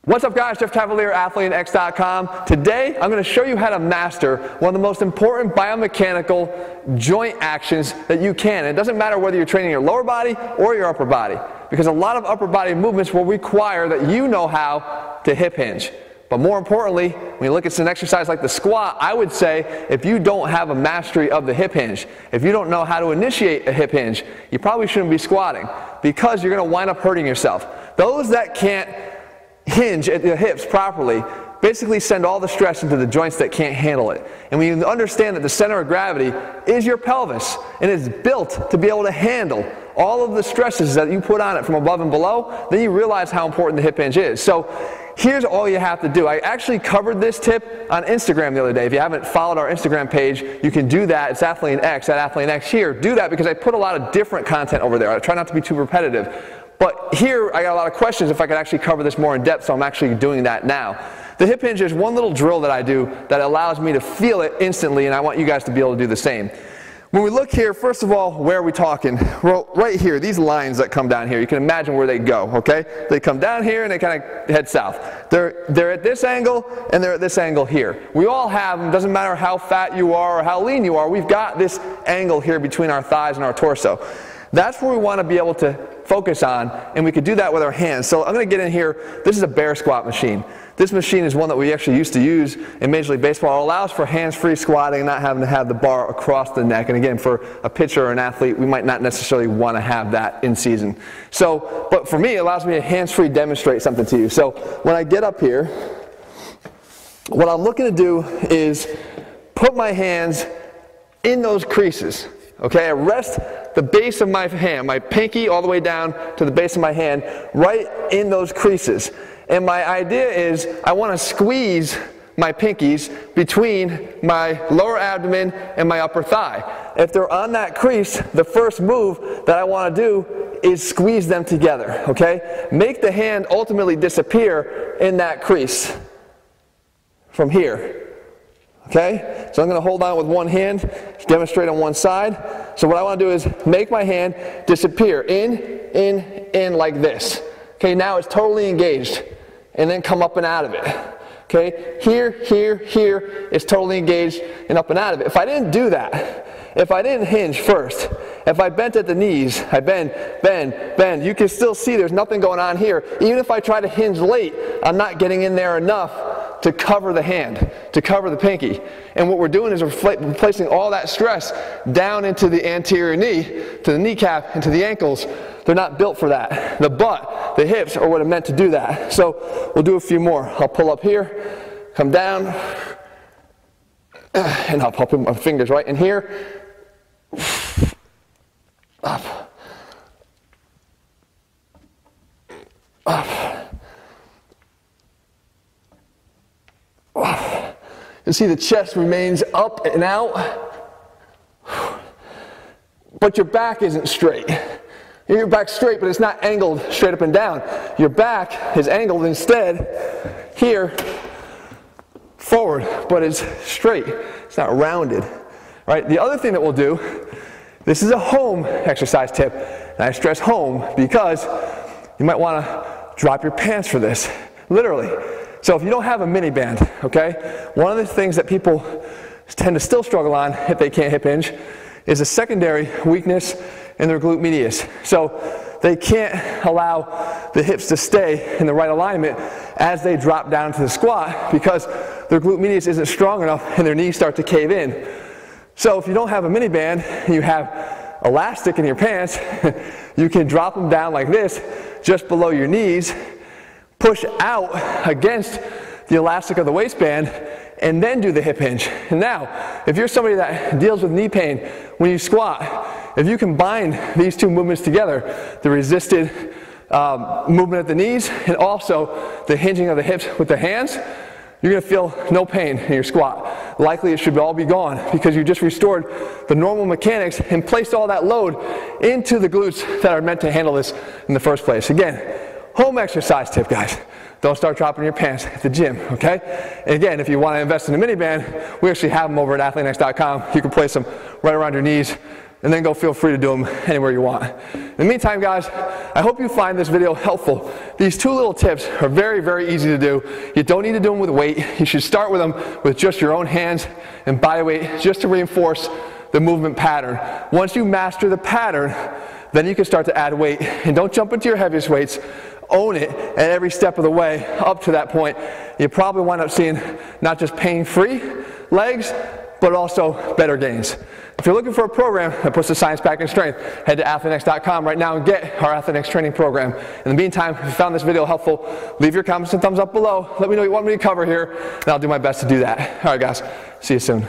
What's up guys, Jeff Cavalier, AthleanX.com. Today I'm going to show you how to master one of the most important biomechanical joint actions that you can. And it doesn't matter whether you're training your lower body or your upper body, because a lot of upper body movements will require that you know how to hip hinge. But more importantly, when you look at an exercise like the squat, I would say if you don't have a mastery of the hip hinge, if you don't know how to initiate a hip hinge, you probably shouldn't be squatting, because you're going to wind up hurting yourself. Those that can't hinge at the hips properly basically send all the stress into the joints that can't handle it. And when you understand that the center of gravity is your pelvis and it's built to be able to handle all of the stresses that you put on it from above and below, then you realize how important the hip hinge is. So here's all you have to do. I actually covered this tip on Instagram the other day. If you haven't followed our Instagram page, you can do that. It's AthleanX, at AthleanX here. Do that because I put a lot of different content over there. I try not to be too repetitive. But here, I got a lot of questions if I could actually cover this more in depth, so I'm actually doing that now. The hip hinge is one little drill that I do that allows me to feel it instantly, and I want you guys to be able to do the same. When we look here, first of all, where are we talking? Well, right here, these lines that come down here, you can imagine where they go, okay? They come down here and they kind of head south. They're at this angle and they're at this angle here. We all have them, doesn't matter how fat you are or how lean you are, we've got this angle here between our thighs and our torso. That's where we want to be able to focus on, and we could do that with our hands. So I'm going to get in here. This is a bear squat machine. This machine is one that we actually used to use in Major League Baseball. It allows for hands-free squatting and not having to have the bar across the neck. And again, for a pitcher or an athlete, we might not necessarily want to have that in season. So, but for me, it allows me to hands-free demonstrate something to you. So when I get up here, what I'm looking to do is put my hands in those creases. Okay, I rest the base of my hand, my pinky all the way down to the base of my hand, right in those creases. And my idea is I want to squeeze my pinkies between my lower abdomen and my upper thigh. If they're on that crease, the first move that I want to do is squeeze them together, okay? Make the hand ultimately disappear in that crease from here. Okay, so I'm going to hold on with one hand, demonstrate on one side. So what I want to do is make my hand disappear in like this. Okay, now it's totally engaged, and then come up and out of it. Okay, here, it's totally engaged and up and out of it. If I didn't do that, if I didn't hinge first, if I bent at the knees, I bend, you can still see there's nothing going on here. Even if I try to hinge late, I'm not getting in there enough to cover the hand, to cover the pinky. And what we're doing is we're placing all that stress down into the anterior knee, to the kneecap, and to the ankles. They're not built for that. The butt, the hips are what are meant to do that. So we'll do a few more. I'll pull up here, come down, and I'll put my fingers right in here, up, up. You see the chest remains up and out, but your back isn't straight. Your back's straight, but it's not angled straight up and down. Your back is angled instead here forward, but it's straight. It's not rounded. Right? The other thing that we'll do, this is a home exercise tip, and I stress home because you might want to drop your pants for this, literally. So if you don't have a mini band, okay, one of the things that people tend to still struggle on if they can't hip hinge is a secondary weakness in their glute medius. So they can't allow the hips to stay in the right alignment as they drop down to the squat because their glute medius isn't strong enough and their knees start to cave in. So if you don't have a mini band, you have elastic in your pants, you can drop them down like this, just below your knees, push out against the elastic of the waistband, and then do the hip hinge. And now, if you're somebody that deals with knee pain when you squat, if you combine these two movements together, the resisted movement at the knees and also the hinging of the hips with the hands, you're going to feel no pain in your squat. Likely it should all be gone because you just restored the normal mechanics and placed all that load into the glutes that are meant to handle this in the first place. Again, home exercise tip, guys. Don't start dropping your pants at the gym, okay? And again, if you want to invest in a mini band, we actually have them over at AthleanX.com. You can place them right around your knees and then go feel free to do them anywhere you want. In the meantime, guys, I hope you find this video helpful. These 2 little tips are very, very easy to do. You don't need to do them with weight. You should start with them with just your own hands and body weight, just to reinforce the movement pattern. Once you master the pattern, then you can start to add weight. And don't jump into your heaviest weights. Own it at every step of the way up to that point. You probably wind up seeing not just pain-free legs, but also better gains. If you're looking for a program that puts the science back in strength, head to athleanx.com right now and get our Athleanx training program. In the meantime, if you found this video helpful, leave your comments and thumbs up below. Let me know what you want me to cover here, and I'll do my best to do that. All right, guys. See you soon.